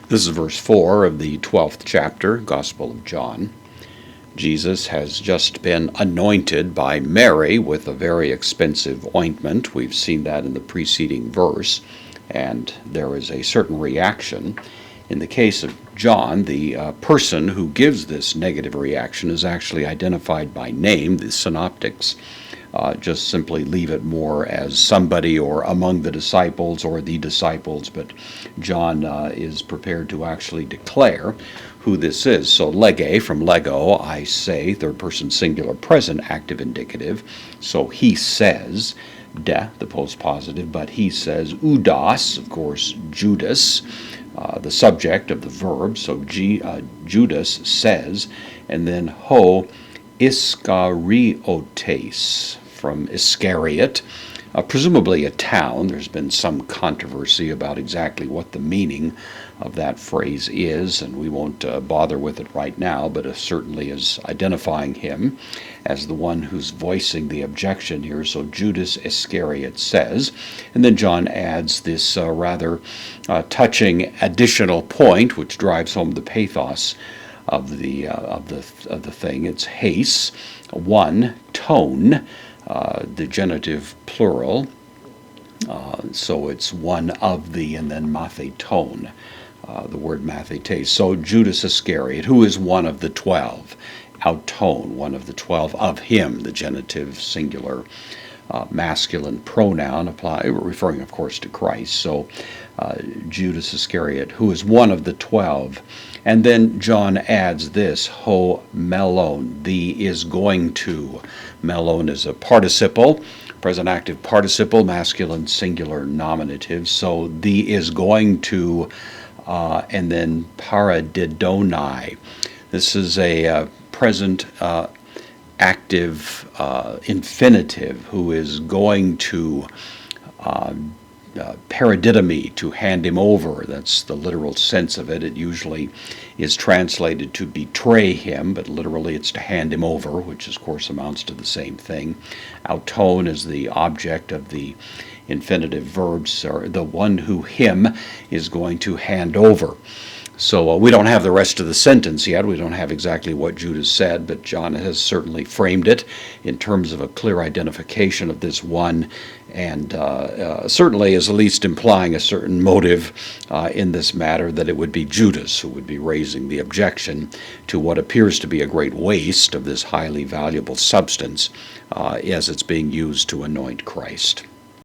This is verse 4 of the 12th chapter, Gospel of John. Jesus has just been anointed by Mary with a very expensive ointment. We've seen that in the preceding verse, and there is a certain reaction. In the case of John, the person who gives this negative reaction is actually identified by name. The synoptics just simply leave it more as somebody or among the disciples or the disciples, but John is prepared to actually declare who this is. So lege, from lego, I say, third person singular present, active indicative. So he says, de, the postpositive, but he says, oudos, of course, Judas, the subject of the verb. So Judas says, and then ho Iskariotes, from Iscariot, presumably a town. There's been some controversy about exactly what the meaning of that phrase is, and we won't bother with it right now, but it certainly is identifying him as the one who's voicing the objection here. So Judas Iscariot says, and then John adds this rather touching additional point, which drives home the pathos of the thing. It's haste, one, tone, the genitive plural. So it's one of the, and then matheton, the word mathetes. So Judas Iscariot, who is one of the 12, auton, one of the 12, of him, the genitive singular masculine pronoun, referring of course to Christ. So Judas Iscariot, who is one of the 12. And then John adds this, ho melon, the is going to. Melon is a participle, present active participle, masculine singular nominative. So the is going to, and then paradidonai. This is a present active infinitive who is going to paradidomi, to hand him over. That's the literal sense of it. It usually is translated to betray him, but literally it's to hand him over, which of course amounts to the same thing. Auton is the object of the infinitive verbs, or the one who him is going to hand over. So we don't have the rest of the sentence yet. We don't have exactly what Judas said, but John has certainly framed it in terms of a clear identification of this one, and certainly is at least implying a certain motive in this matter, that it would be Judas who would be raising the objection to what appears to be a great waste of this highly valuable substance as it's being used to anoint Christ.